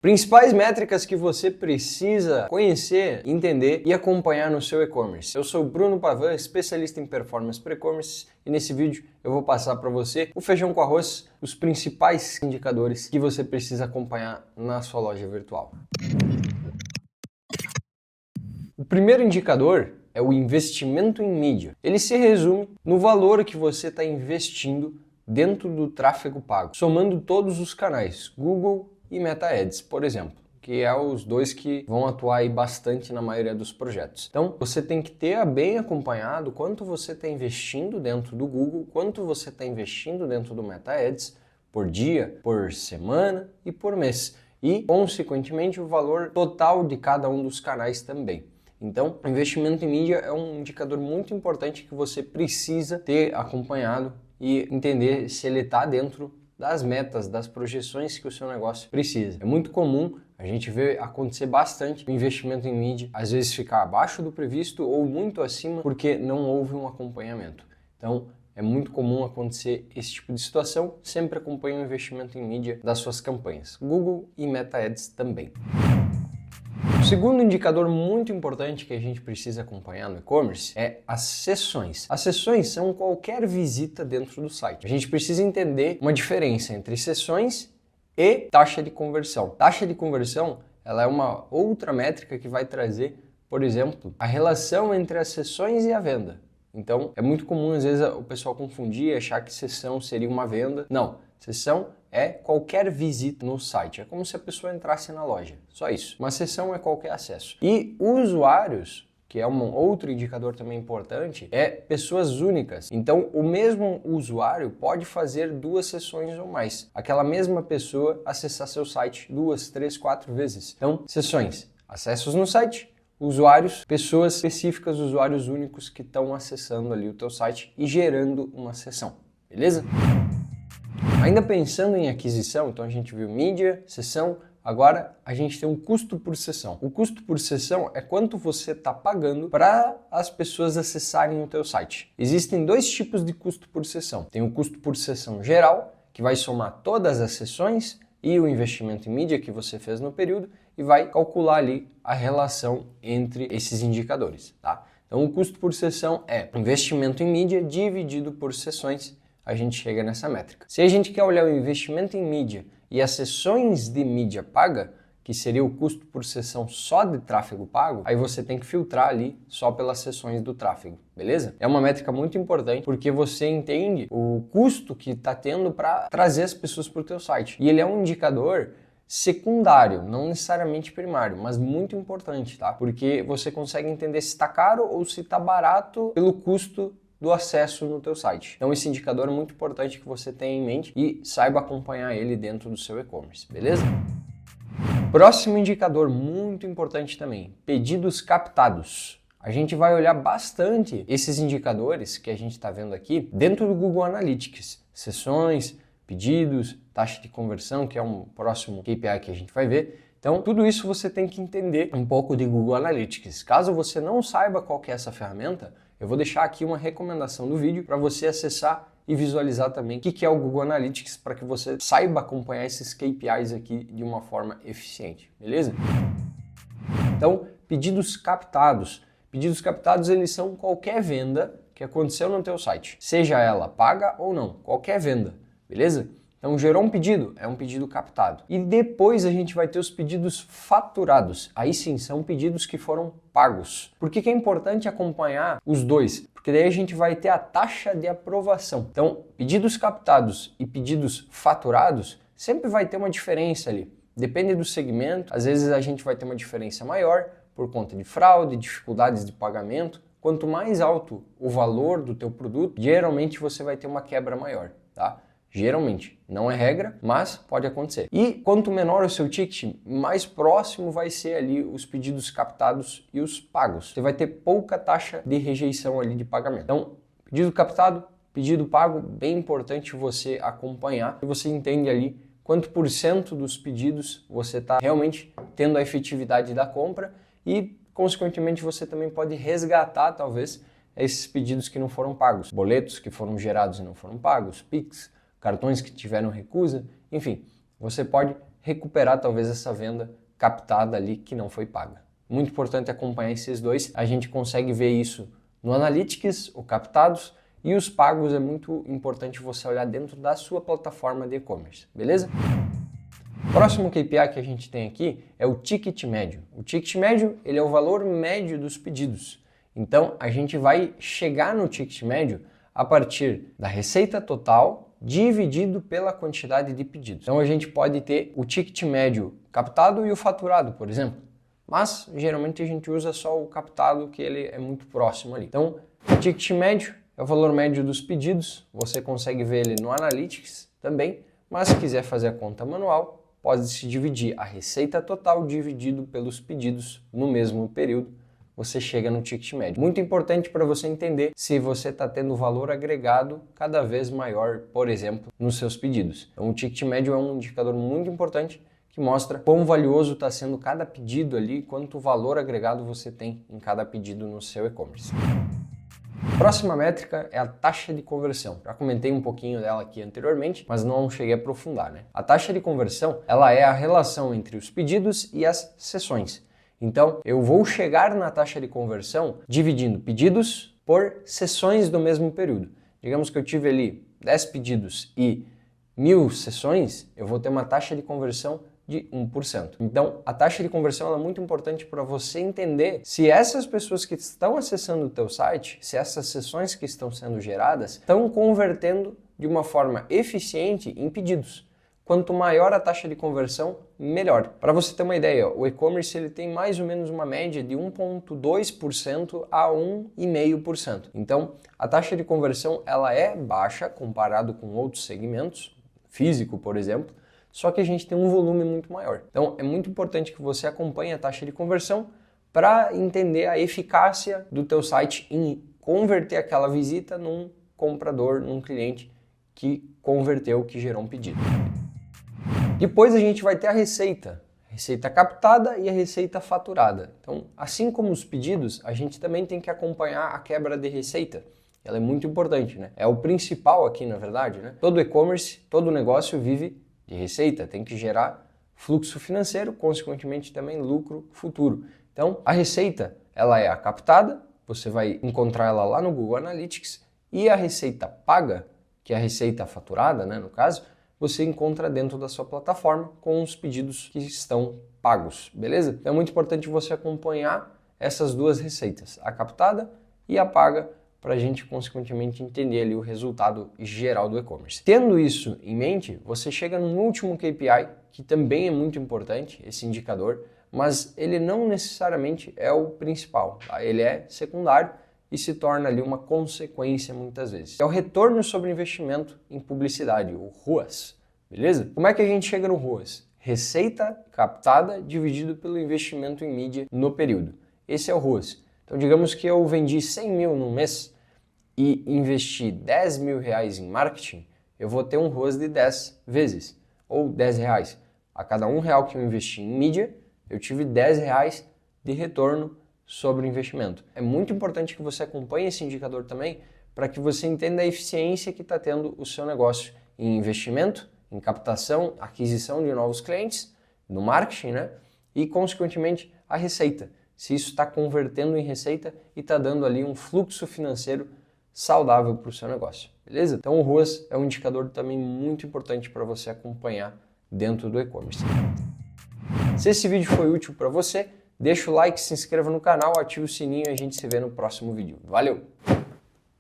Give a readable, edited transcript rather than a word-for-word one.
Principais métricas que você precisa conhecer, entender e acompanhar no seu e-commerce. Eu sou o Bruno Pavan, especialista em performance para e-commerce, e nesse vídeo eu vou passar para você o feijão com arroz, os principais indicadores que você precisa acompanhar na sua loja virtual. O primeiro indicador é o investimento em mídia. Ele se resume no valor que você está investindo dentro do tráfego pago, somando todos os canais, Google e Meta Ads, por exemplo, que é os dois que vão atuar aí bastante na maioria dos projetos. Então, você tem que ter bem acompanhado quanto você está investindo dentro do Google, quanto você está investindo dentro do Meta Ads por dia, por semana e por mês. E, consequentemente, o valor total de cada um dos canais também. Então, o investimento em mídia é um indicador muito importante que você precisa ter acompanhado e entender se ele está dentro das metas, das projeções que o seu negócio precisa. É muito comum a gente ver acontecer bastante o investimento em mídia, às vezes ficar abaixo do previsto ou muito acima porque não houve um acompanhamento. Então, é muito comum acontecer esse tipo de situação. Sempre acompanhe o investimento em mídia das suas campanhas, Google e Meta Ads também. O segundo indicador muito importante que a gente precisa acompanhar no e-commerce é as sessões. As sessões são qualquer visita dentro do site. A gente precisa entender uma diferença entre sessões e taxa de conversão. Taxa de conversão, ela é uma outra métrica que vai trazer, por exemplo, a relação entre as sessões e a venda. Então, é muito comum às vezes o pessoal confundir e achar que sessão seria uma venda. Não, sessão é qualquer visita no site. É como se a pessoa entrasse na loja. Só isso. Uma sessão é qualquer acesso. E usuários, que é um outro indicador também importante, é pessoas únicas. Então, o mesmo usuário pode fazer 2 sessões ou mais. Aquela mesma pessoa acessar seu site 2, 3, 4 vezes. Então, sessões, acessos no site, usuários, pessoas específicas, usuários únicos que estão acessando ali o teu site e gerando uma sessão. Beleza? Ainda pensando em aquisição, então a gente viu mídia, sessão, agora a gente tem um custo por sessão. O custo por sessão é quanto você está pagando para as pessoas acessarem o teu site. Existem 2 tipos de custo por sessão. Tem o custo por sessão geral, que vai somar todas as sessões e o investimento em mídia que você fez no período e vai calcular ali a relação entre esses indicadores, tá? Então o custo por sessão é investimento em mídia dividido por sessões. A gente chega nessa métrica. Se a gente quer olhar o investimento em mídia e as sessões de mídia paga, que seria o custo por sessão só de tráfego pago, aí você tem que filtrar ali só pelas sessões do tráfego, beleza? É uma métrica muito importante porque você entende o custo que está tendo para trazer as pessoas para o teu site. E ele é um indicador secundário, não necessariamente primário, mas muito importante, tá? Porque você consegue entender se está caro ou se está barato pelo custo do acesso no teu site. Então esse indicador é muito importante que você tenha em mente e saiba acompanhar ele dentro do seu e-commerce, beleza? Próximo indicador muito importante também, pedidos captados. A gente vai olhar bastante esses indicadores que a gente está vendo aqui dentro do Google Analytics, sessões, pedidos, taxa de conversão, que é um próximo KPI que a gente vai ver. Então, tudo isso você tem que entender um pouco de Google Analytics. Caso você não saiba qual que é essa ferramenta, eu vou deixar aqui uma recomendação do vídeo para você acessar e visualizar também o que é o Google Analytics para que você saiba acompanhar esses KPIs aqui de uma forma eficiente, beleza? Então, pedidos captados. Pedidos captados, eles são qualquer venda que aconteceu no teu site, seja ela paga ou não, qualquer venda, beleza? Então, gerou um pedido, é um pedido captado. E depois a gente vai ter os pedidos faturados. Aí sim, são pedidos que foram pagos. Por que é importante acompanhar os dois? Porque daí a gente vai ter a taxa de aprovação. Então, pedidos captados e pedidos faturados sempre vai ter uma diferença ali. Depende do segmento, às vezes a gente vai ter uma diferença maior por conta de fraude, dificuldades de pagamento. Quanto mais alto o valor do teu produto, geralmente você vai ter uma quebra maior, tá? Geralmente, não é regra, mas pode acontecer. E quanto menor o seu ticket, mais próximo vai ser ali os pedidos captados e os pagos. Você vai ter pouca taxa de rejeição ali de pagamento. Então, pedido captado, pedido pago, bem importante você acompanhar e você entende ali quanto por cento dos pedidos você está realmente tendo a efetividade da compra e, consequentemente, você também pode resgatar, talvez, esses pedidos que não foram pagos. Boletos que foram gerados e não foram pagos, Pix, cartões que tiveram recusa, enfim, você pode recuperar talvez essa venda captada ali que não foi paga. Muito importante acompanhar esses dois, a gente consegue ver isso no Analytics, o captados, e os pagos é muito importante você olhar dentro da sua plataforma de e-commerce, beleza? Próximo KPI que a gente tem aqui é o ticket médio. O ticket médio, ele é o valor médio dos pedidos. Então, a gente vai chegar no ticket médio a partir da receita total dividido pela quantidade de pedidos. Então, a gente pode ter o ticket médio captado e o faturado, por exemplo. Mas, geralmente, a gente usa só o captado, que ele é muito próximo ali. Então, o ticket médio é o valor médio dos pedidos. Você consegue ver ele no Analytics também. Mas, se quiser fazer a conta manual, pode-se dividir a receita total dividido pelos pedidos no mesmo período, você chega no ticket médio. Muito importante para você entender se você está tendo valor agregado cada vez maior, por exemplo, nos seus pedidos. Então, o ticket médio é um indicador muito importante que mostra quão valioso está sendo cada pedido ali, quanto valor agregado você tem em cada pedido no seu e-commerce. Próxima métrica é a taxa de conversão. Já comentei um pouquinho dela aqui anteriormente, mas não cheguei a aprofundar, né? A taxa de conversão, ela é a relação entre os pedidos e as sessões. Então, eu vou chegar na taxa de conversão dividindo pedidos por sessões do mesmo período. Digamos que eu tive ali 10 pedidos e 1.000 sessões, eu vou ter uma taxa de conversão de 1%. Então, a taxa de conversão é muito importante para você entender se essas pessoas que estão acessando o teu site, se essas sessões que estão sendo geradas, estão convertendo de uma forma eficiente em pedidos. Quanto maior a taxa de conversão, melhor. Para você ter uma ideia, o e-commerce ele tem mais ou menos uma média de 1,2% a 1,5%. Então, a taxa de conversão ela é baixa comparado com outros segmentos, físico, por exemplo, só que a gente tem um volume muito maior. Então, é muito importante que você acompanhe a taxa de conversão para entender a eficácia do teu site em converter aquela visita num comprador, num cliente que converteu, que gerou um pedido. Depois a gente vai ter a receita captada e a receita faturada. Então, assim como os pedidos, a gente também tem que acompanhar a quebra de receita. Ela é muito importante, né? É o principal aqui, na verdade, né? Todo e-commerce, todo negócio vive de receita, tem que gerar fluxo financeiro, consequentemente também lucro futuro. Então, a receita, ela é a captada, você vai encontrar ela lá no Google Analytics, e a receita paga, que é a receita faturada, né, no caso, você encontra dentro da sua plataforma com os pedidos que estão pagos, beleza? Então é muito importante você acompanhar essas duas receitas, a captada e a paga, para a gente consequentemente entender ali o resultado geral do e-commerce. Tendo isso em mente, você chega no último KPI, que também é muito importante, esse indicador, mas ele não necessariamente é o principal, tá? Ele é secundário e se torna ali uma consequência muitas vezes. É o retorno sobre investimento em publicidade, o ROAS, beleza? Como é que a gente chega no ROAS? Receita captada dividido pelo investimento em mídia no período. Esse é o ROAS. Então, digamos que eu vendi 100 mil no mês e investi 10 mil reais em marketing, eu vou ter um ROAS de 10 vezes, ou 10 reais. A cada R$1 que eu investi em mídia, eu tive 10 reais de retorno sobre o investimento. É muito importante que você acompanhe esse indicador também, para que você entenda a eficiência que está tendo o seu negócio em investimento, em captação, aquisição de novos clientes, no marketing, né? E, consequentemente, a receita. Se isso está convertendo em receita e está dando ali um fluxo financeiro saudável para o seu negócio, beleza? Então o ROAS é um indicador também muito importante para você acompanhar dentro do e-commerce. Se esse vídeo foi útil para você, deixa o like, se inscreva no canal, ative o sininho e a gente se vê no próximo vídeo. Valeu!